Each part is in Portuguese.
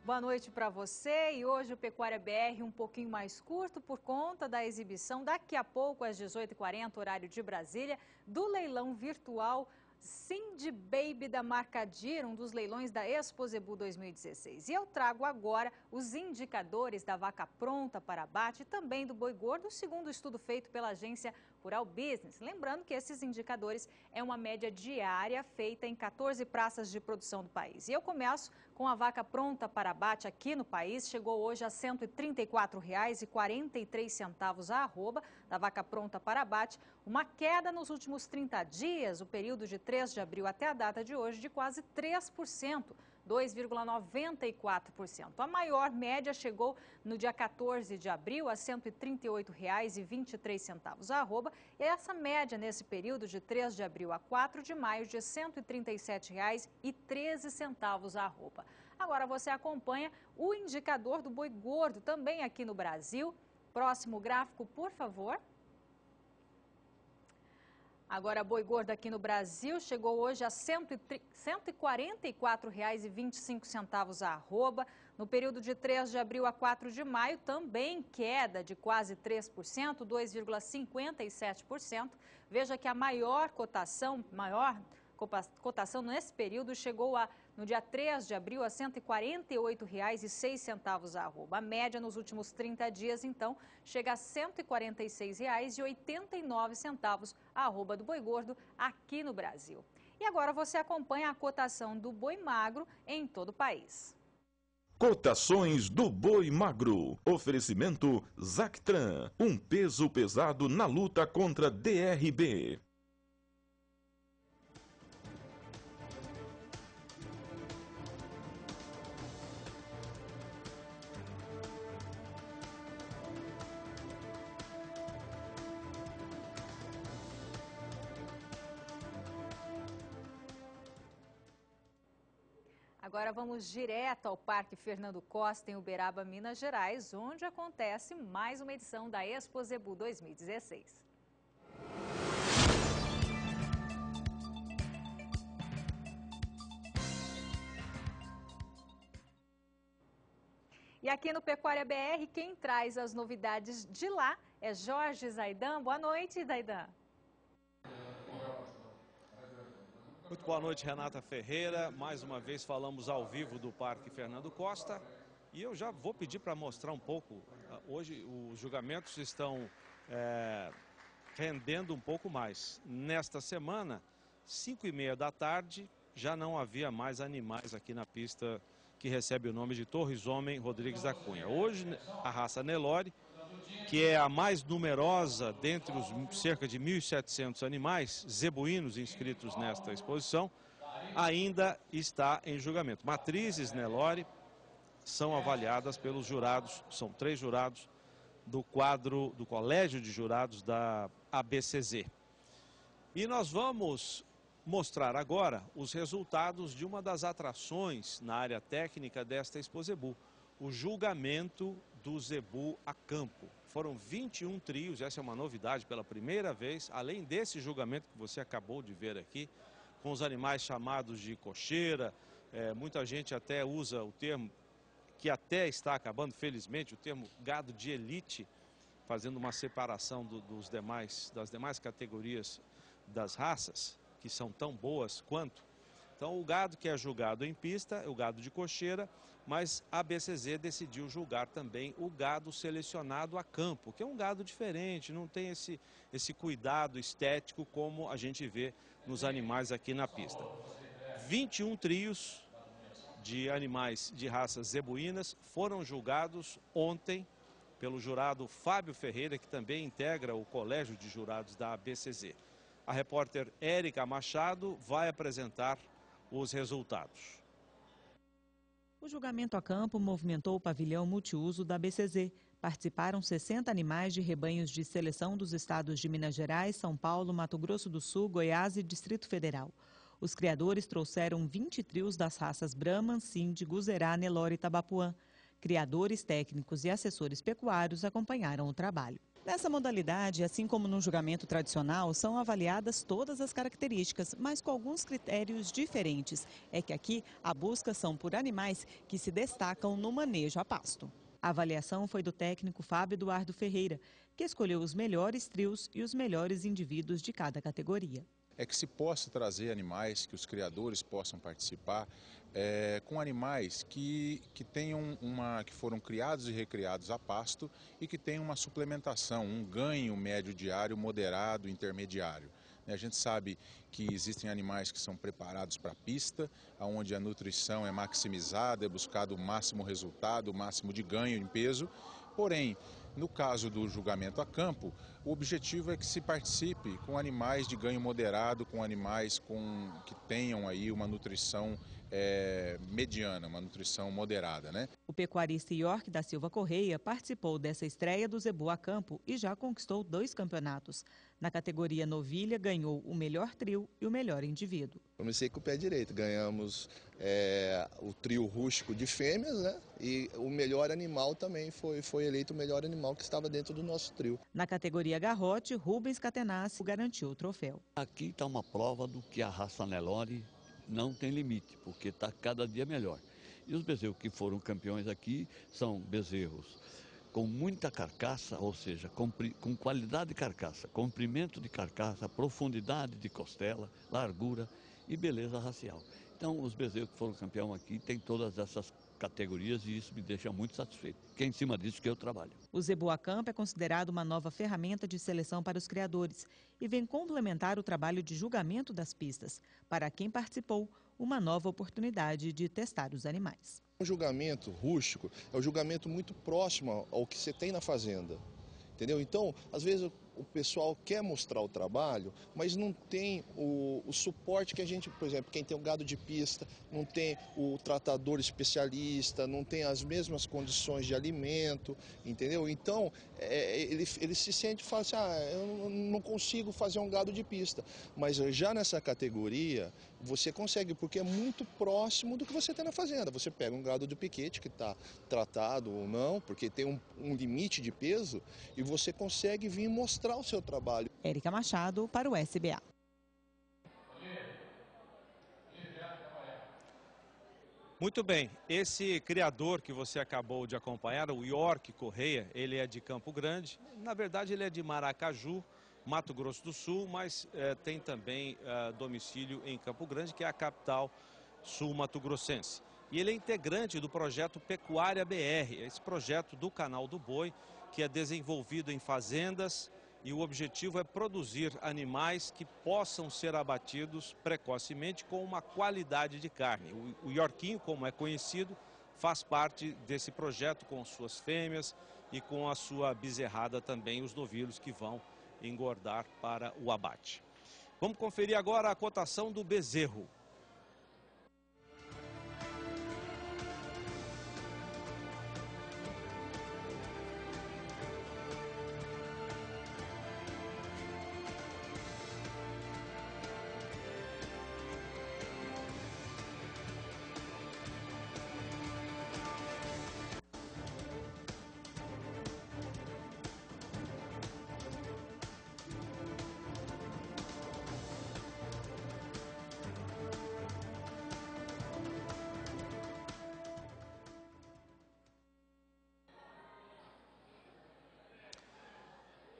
Boa noite para você e hoje o Pecuária BR um pouquinho mais curto por conta da exibição daqui a pouco às 18h40, horário de Brasília, do leilão virtual Cindy Baby da marca Deere, um dos leilões da Exposebu 2016. E eu trago agora os indicadores da vaca pronta para abate e também do boi gordo, segundo o estudo feito pela agência Rural Business. Lembrando que esses indicadores é uma média diária feita em 14 praças de produção do país. E eu começo com a vaca pronta para abate aqui no país, chegou hoje a R$ 134,43 a arroba da vaca pronta para abate, uma queda nos últimos 30 dias, o período de 3 de abril até a data de hoje, de quase 3%, 2,94%. A maior média chegou no dia 14 de abril a R$ 138,23 a arroba, e essa média nesse período de 3 de abril a 4 de maio de R$ 137,13 a arroba. Agora você acompanha o indicador do boi gordo também aqui no Brasil. Próximo gráfico, por favor. Agora, boi gordo aqui no Brasil chegou hoje a R$ 144,25 a arroba. No período de 3 de abril a 4 de maio, também queda de quase 3%, 2,57%. Veja que a maior cotação nesse período chegou no dia 3 de abril a R$ 148,06 a arroba. A média nos últimos 30 dias, então, chega a R$ 146,89 a arroba do boi gordo aqui no Brasil. E agora você acompanha a cotação do boi magro em todo o país. Cotações do boi magro. Oferecimento Zactran, um peso pesado na luta contra DRB. Agora vamos direto ao Parque Fernando Costa, em Uberaba, Minas Gerais, onde acontece mais uma edição da Exposebu 2016. E aqui no Pecuária BR, quem traz as novidades de lá é Jorge Zaidan. Boa noite, Zaidan. Muito boa noite, Renata Ferreira. Mais uma vez falamos ao vivo do Parque Fernando Costa. E eu já vou pedir para mostrar um pouco. Hoje os julgamentos estão rendendo um pouco mais. Nesta semana, 5h30 da tarde, já não havia mais animais aqui na pista que recebe o nome de Torres Homem Rodrigues da Cunha. Hoje, a raça Nelore, que é a mais numerosa dentre os cerca de 1.700 animais zebuínos inscritos nesta exposição, ainda está em julgamento. Matrizes Nelore são avaliadas pelos jurados, são 3 jurados do quadro do Colégio de Jurados da ABCZ. E nós vamos mostrar agora os resultados de uma das atrações na área técnica desta Exposebu, o julgamento do zebu a campo. Foram 21 trios, essa é uma novidade pela primeira vez, além desse julgamento que você acabou de ver aqui, com os animais chamados de cocheira. Muita gente até usa o termo, que até está acabando, felizmente, o termo gado de elite, fazendo uma separação das demais categorias das raças, que são tão boas quanto. Então, o gado que é julgado em pista é o gado de cocheira, mas a ABCZ decidiu julgar também o gado selecionado a campo, que é um gado diferente, não tem esse cuidado estético como a gente vê nos animais aqui na pista. 21 trios de animais de raças zebuínas foram julgados ontem pelo jurado Fábio Ferreira, que também integra o Colégio de Jurados da ABCZ. A repórter Érica Machado vai apresentar os resultados. O julgamento a campo movimentou o pavilhão multiuso da ABCZ. Participaram 60 animais de rebanhos de seleção dos estados de Minas Gerais, São Paulo, Mato Grosso do Sul, Goiás e Distrito Federal. Os criadores trouxeram 20 trios das raças Brahman, Cindy, Guzerá, Nelore e Tabapuã. Criadores, técnicos e assessores pecuários acompanharam o trabalho. Nessa modalidade, assim como no julgamento tradicional, são avaliadas todas as características, mas com alguns critérios diferentes. É que aqui a busca são por animais que se destacam no manejo a pasto. A avaliação foi do técnico Fábio Eduardo Ferreira, que escolheu os melhores trios e os melhores indivíduos de cada categoria. É que se possa trazer animais, que os criadores possam participar, com animais que foram criados e recriados a pasto e que tenham uma suplementação, um ganho médio diário, moderado, intermediário. A gente sabe que existem animais que são preparados para a pista, onde a nutrição é maximizada, é buscado o máximo resultado, o máximo de ganho em peso, porém, no caso do julgamento a campo, o objetivo é que se participe com animais de ganho moderado, com animais que tenham aí uma nutrição mediana, uma nutrição moderada, né? O pecuarista York da Silva Correia participou dessa estreia do Zebu a campo e já conquistou 2 campeonatos. Na categoria novilha, ganhou o melhor trio e o melhor indivíduo. Comecei com o pé direito, ganhamos o trio rústico de fêmeas, né? E o melhor animal também foi eleito o melhor animal que estava dentro do nosso trio. Na categoria garrote, Rubens Catenacci garantiu o troféu. Aqui está uma prova do que a raça Nelore não tem limite, porque está cada dia melhor. E os bezerros que foram campeões aqui são bezerros com muita carcaça, ou seja, com qualidade de carcaça, comprimento de carcaça, profundidade de costela, largura e beleza racial. Então, os bezerros que foram campeão aqui têm todas essas categorias e isso me deixa muito satisfeito, que é em cima disso que eu trabalho. O Zebu a campo é considerado uma nova ferramenta de seleção para os criadores e vem complementar o trabalho de julgamento das pistas. Para quem participou, uma nova oportunidade de testar os animais. O julgamento rústico é um julgamento muito próximo ao que você tem na fazenda, entendeu? Então, às vezes o pessoal quer mostrar o trabalho, mas não tem o suporte que a gente, por exemplo, quem tem o gado de pista, não tem o tratador especialista, não tem as mesmas condições de alimento, entendeu? Então, ele se sente e fala assim, eu não consigo fazer um gado de pista. Mas já nessa categoria, você consegue, porque é muito próximo do que você tem na fazenda. Você pega um gado de piquete que está tratado ou não, porque tem um limite de peso, e você consegue vir mostrar o seu trabalho. Érica Machado para o SBA. Muito bem, esse criador que você acabou de acompanhar, o York Correia, ele é de Campo Grande, na verdade ele é de Maracaju, Mato Grosso do Sul, mas tem também domicílio em Campo Grande, que é a capital sul-mato-grossense. E ele é integrante do projeto Pecuária BR, esse projeto do Canal do Boi, que é desenvolvido em fazendas e o objetivo é produzir animais que possam ser abatidos precocemente com uma qualidade de carne. O Yorquinho, como é conhecido, faz parte desse projeto com suas fêmeas e com a sua bezerrada também, os novilhos que vão engordar para o abate. Vamos conferir agora a cotação do bezerro.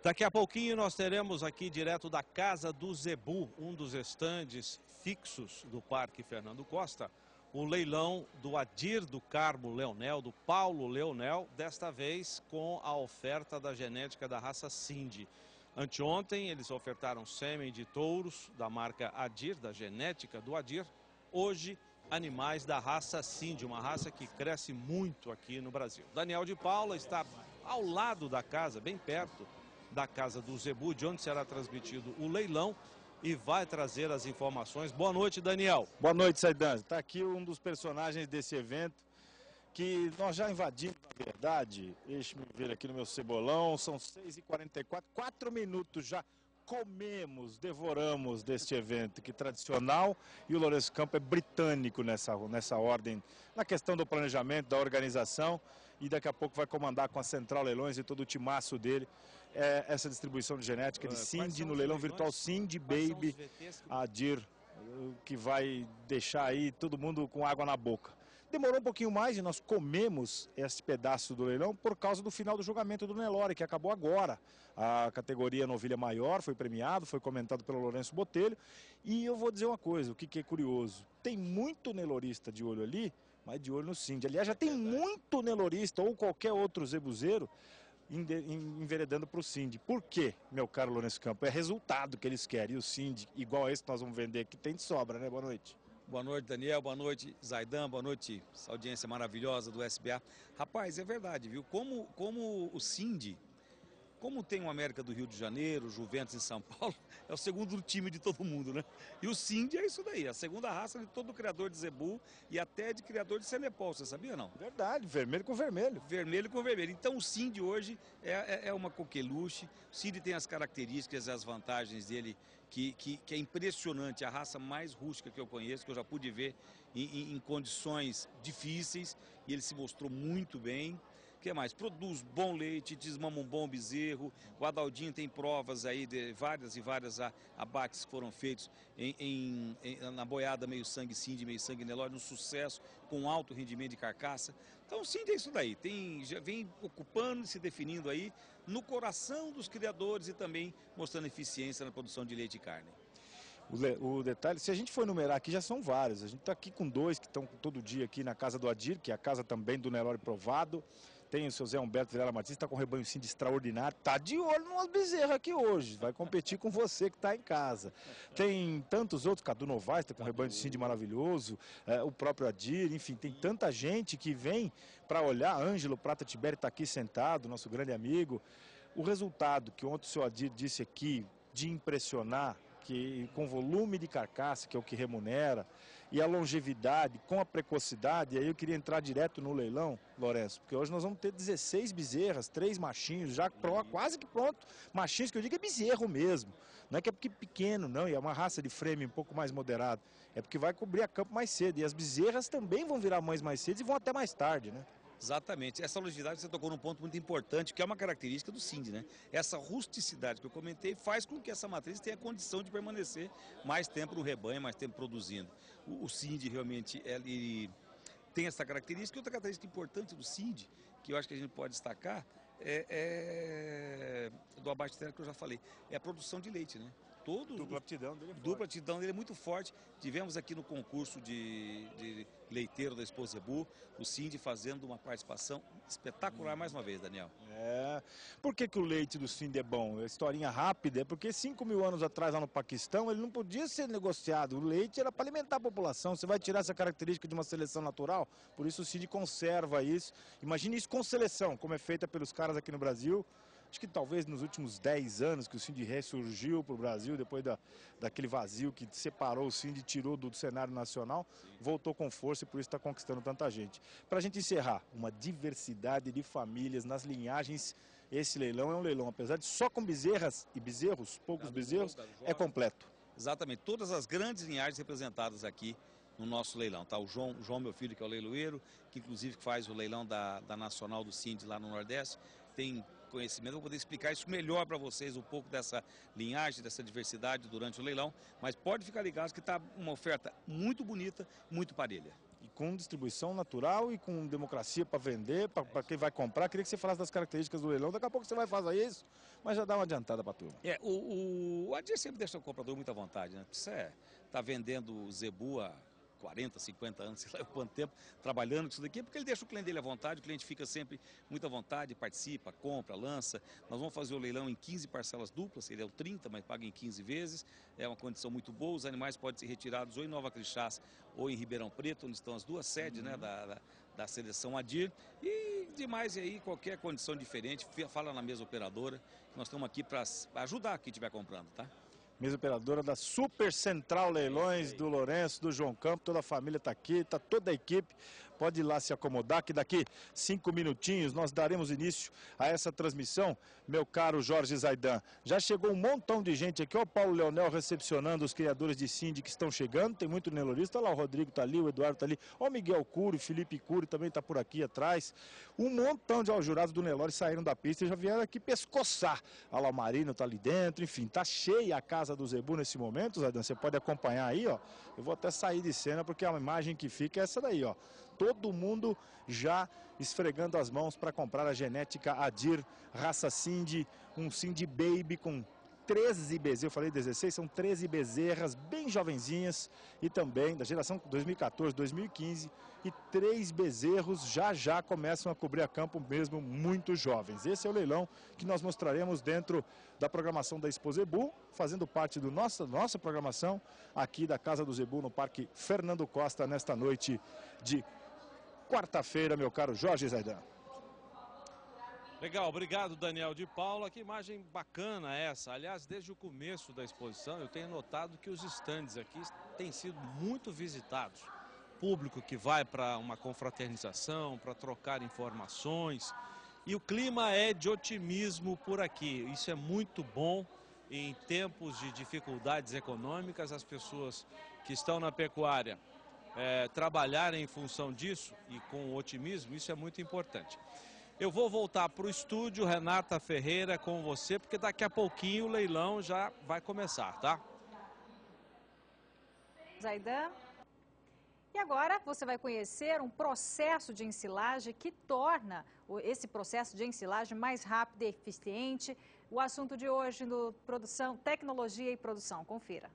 Daqui a pouquinho nós teremos aqui direto da Casa do Zebu, um dos estandes fixos do Parque Fernando Costa, o leilão do Adir do Carmo Leonel, do Paulo Leonel, desta vez com a oferta da genética da raça Cindy. Anteontem eles ofertaram sêmen de touros da marca Adir, da genética do Adir. Hoje, animais da raça Cindy, uma raça que cresce muito aqui no Brasil. Daniel de Paula está ao lado da casa, bem perto da Casa do Zebu, de onde será transmitido o leilão, e vai trazer as informações. Boa noite, Daniel. Boa noite, Saidan. Está aqui um dos personagens desse evento que nós já invadimos, na verdade. Deixe-me ver aqui no meu cebolão, são 6h44, 4 minutos já comemos, devoramos deste evento que é tradicional, e o Lourenço Campo é britânico nessa ordem, na questão do planejamento, da organização. e daqui a pouco vai comandar com a Central Leilões e todo o timaço dele essa distribuição de genética de Cindy no leilão virtual Cindy Baby Adir, que vai deixar aí todo mundo com água na boca. Demorou um pouquinho mais e nós comemos esse pedaço do leilão por causa do final do julgamento do Nelore, que acabou agora. A categoria novilha maior foi premiado, foi comentado pelo Lourenço Botelho. E eu vou dizer uma coisa, o que é curioso. Tem muito nelorista de olho ali, mas de olho no Cindy. Aliás, já tem muito nelorista ou qualquer outro zebuzeiro enveredando para o Cindy. Por quê, meu caro Lourenço Campo? É resultado que eles querem. E o Cindy, igual a esse que nós vamos vender aqui, tem de sobra, né? Boa noite. Boa noite, Daniel. Boa noite, Zaidan. Boa noite, essa audiência maravilhosa do SBA. Rapaz, é verdade, viu? Como o Cindy, como tem o América do Rio de Janeiro, o Juventus em São Paulo, é o segundo time de todo mundo, né? E o Cindy é isso daí, a segunda raça de todo criador de zebu e até de criador de Senepol, você sabia não? Verdade, vermelho com vermelho. Vermelho com vermelho. Então o Cindy hoje é uma coqueluche. O Cindy tem as características e as vantagens dele que é impressionante, a raça mais rústica que eu conheço, que eu já pude ver em condições difíceis, e ele se mostrou muito bem. O que mais? Produz bom leite, desmama um bom bezerro. O Adaldinho tem provas aí de várias e várias abates que foram feitos na boiada meio sangue Cindy, meio sangue Nelore, um sucesso com alto rendimento de carcaça. Então o Cindy é isso daí, já vem ocupando e se definindo aí no coração dos criadores e também mostrando eficiência na produção de leite e carne. O detalhe, se a gente for numerar aqui, já são vários. A gente está aqui com dois que estão todo dia aqui na casa do Adir, que é a casa também do Nelore provado. Tem o seu Zé Humberto Vilela Martins, está com um rebanho Cindy extraordinário. Está de olho numas bezerras aqui hoje. Vai competir com você que está em casa. Tem tantos outros, Cadu Novaes está com um rebanho de Cindy maravilhoso. O próprio Adir, enfim, tem tanta gente que vem para olhar. Ângelo Prata Tibério está aqui sentado, nosso grande amigo. O resultado que ontem o seu Adir disse aqui, de impressionar, que com volume de carcaça, que é o que remunera, e a longevidade, com a precocidade, e aí eu queria entrar direto no leilão, Lourenço, porque hoje nós vamos ter 16 bezerras, 3 machinhos, já quase que pronto, machinhos que eu digo é bezerro mesmo, não é que é porque pequeno, não, e é uma raça de frame um pouco mais moderado, é porque vai cobrir a campo mais cedo, e as bezerras também vão virar mães mais cedo e vão até mais tarde, né? Exatamente. Essa longevidade você tocou num ponto muito importante, que é uma característica do Cindy, né? Essa rusticidade que eu comentei faz com que essa matriz tenha condição de permanecer mais tempo no rebanho, mais tempo produzindo. O Cindy realmente ele tem essa característica. E outra característica importante do Cindy, que eu acho que a gente pode destacar, do abate que eu já falei, é a produção de leite, né? Dupla aptidão dele é forte. Dupla aptidão dele é muito forte. Tivemos aqui no concurso de leiteiro da Expo Zebu, o Cindy fazendo uma participação espetacular mais uma vez, Daniel. Por que o leite do Cindy é bom? A historinha rápida é porque 5.000 anos atrás lá no Paquistão ele não podia ser negociado. O leite era para alimentar a população. Você vai tirar essa característica de uma seleção natural, por isso o Cindy conserva isso. Imagine isso com seleção, como é feita pelos caras aqui no Brasil. Acho que talvez nos últimos 10 anos que o Cindy ressurgiu para o Brasil, depois daquele vazio que separou o Cindy, tirou do cenário nacional, voltou com força e por isso está conquistando tanta gente. Para a gente encerrar, uma diversidade de famílias nas linhagens. Esse leilão é um leilão, apesar de só com bezerras e bezerros, poucos bezerros, é completo. Exatamente, todas as grandes linhagens representadas aqui no nosso leilão, tá? O João, meu filho, que é o leiloeiro, que inclusive faz o leilão da Nacional do Cindy lá no Nordeste, tem conhecimento, vou poder explicar isso melhor para vocês, um pouco dessa linhagem, dessa diversidade durante o leilão, mas pode ficar ligado que está uma oferta muito bonita, muito parelha. E com distribuição natural e com democracia para vender, para quem vai comprar. Queria que você falasse das características do leilão, daqui a pouco você vai fazer isso, mas já dá uma adiantada para a turma. O Adir sempre deixa o comprador muito à vontade, né? Você está vendendo zebu há 40, 50 anos, sei lá quanto tempo, trabalhando com isso daqui, porque ele deixa o cliente dele à vontade, o cliente fica sempre muito à vontade, participa, compra, lança. Nós vamos fazer o leilão em 15 parcelas duplas, ele é o 30, mas paga em 15 vezes, é uma condição muito boa, os animais podem ser retirados ou em Nova Crixás ou em Ribeirão Preto, onde estão as duas sedes, né, da seleção Adir, e demais aí, qualquer condição diferente, fala na mesa operadora, nós estamos aqui para ajudar quem estiver comprando, tá? Mesa operadora da Super Central Leilões, do Lourenço, do João Campo, toda a família está aqui, está toda a equipe. pode ir lá se acomodar, que daqui 5 minutinhos nós daremos início a essa transmissão, meu caro Jorge Zaidan. Já chegou um montão de gente aqui, ó, o Paulo Leonel recepcionando os criadores de Cindy que estão chegando, tem muito neolorista, olha lá, o Rodrigo tá ali, o Eduardo tá ali, ó, o Miguel Cury, o Felipe Cury também tá por aqui atrás. Um montão de aljurados do Nelore saíram da pista e já vieram aqui pescoçar. Olha lá, o Marino tá ali dentro, enfim, tá cheia a casa do Zebu nesse momento, Zaidan, você pode acompanhar aí, ó. Eu vou até sair de cena porque a imagem que fica é essa daí, ó. Todo mundo já esfregando as mãos para comprar a genética Adir, raça Cindy, um Cindy Baby com 13 bezerras, eu falei 16, são 13 bezerras bem jovenzinhas e também da geração 2014, 2015 e 3 bezerros já começam a cobrir a campo mesmo muito jovens. Esse é o leilão que nós mostraremos dentro da programação da Expo Zebu, fazendo parte da nossa programação aqui da Casa do Zebu no Parque Fernando Costa nesta noite de quarta-feira, meu caro Jorge Zaidan. Legal, obrigado Daniel de Paula, que imagem bacana essa. Aliás, desde o começo da exposição eu tenho notado que os estandes aqui têm sido muito visitados. Público que vai para uma confraternização, para trocar informações, e o clima é de otimismo por aqui. Isso é muito bom. Em tempos de dificuldades econômicas, as pessoas que estão na pecuária trabalharem em função disso e com otimismo, isso é muito importante. Eu vou voltar para o estúdio, Renata Ferreira, com você, porque daqui a pouquinho o leilão já vai começar, tá? Zaidan. E agora você vai conhecer um processo de ensilagem que torna esse processo de ensilagem mais rápido e eficiente. O assunto de hoje no Produção, Tecnologia e Produção. Confira.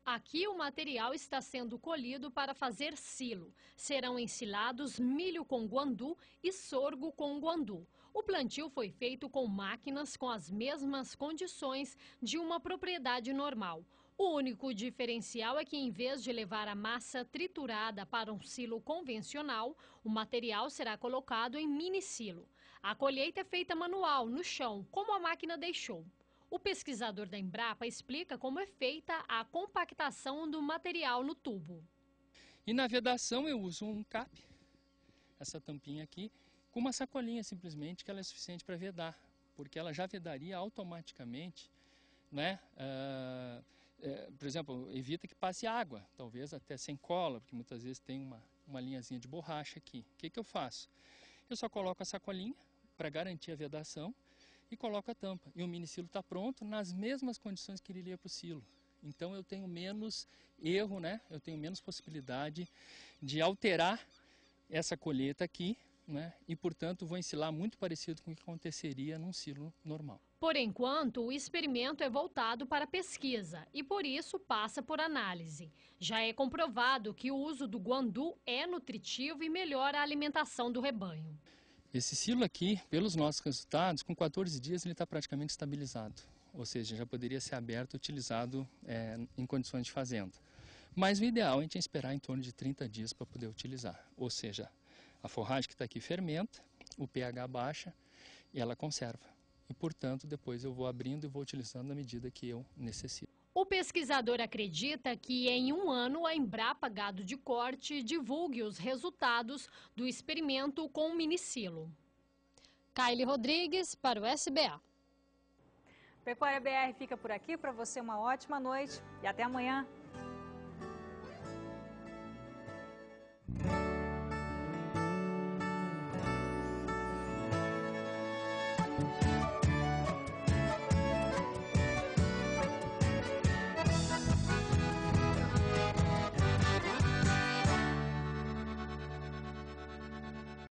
Aqui o material está sendo colhido para fazer silo. Serão ensilados milho com guandu e sorgo com guandu. O plantio foi feito com máquinas com as mesmas condições de uma propriedade normal. O único diferencial é que, em vez de levar a massa triturada para um silo convencional, o material será colocado em mini silo. A colheita é feita manual, no chão, como a máquina deixou. O pesquisador da Embrapa explica como é feita a compactação do material no tubo. E na vedação eu uso um cap, essa tampinha aqui, com uma sacolinha simplesmente, que ela é suficiente para vedar, porque ela já vedaria automaticamente, né? Por exemplo, evita que passe água, talvez até sem cola, porque muitas vezes tem uma linhazinha de borracha aqui. O que eu faço? Eu só coloco a sacolinha para garantir a vedação, e coloco a tampa. E o mini silo está pronto nas mesmas condições que ele iria para o silo. Então eu tenho menos erro, né? Eu tenho menos possibilidade de alterar essa colheita aqui, né? E portanto vou ensilar muito parecido com o que aconteceria num silo normal. Por enquanto, o experimento é voltado para pesquisa e por isso passa por análise. Já é comprovado que o uso do guandu é nutritivo e melhora a alimentação do rebanho. Esse silo aqui, pelos nossos resultados, com 14 dias ele está praticamente estabilizado. Ou seja, já poderia ser aberto e utilizado em condições de fazenda. Mas o ideal é a gente esperar em torno de 30 dias para poder utilizar. Ou seja, a forragem que está aqui fermenta, o pH baixa e ela conserva. E, portanto, depois eu vou abrindo e vou utilizando na medida que eu necessito. O pesquisador acredita que em um ano a Embrapa Gado de Corte divulgue os resultados do experimento com o minicilo. Kaile Rodrigues para o SBA. Pecuária BR fica por aqui. Para você uma ótima noite e até amanhã.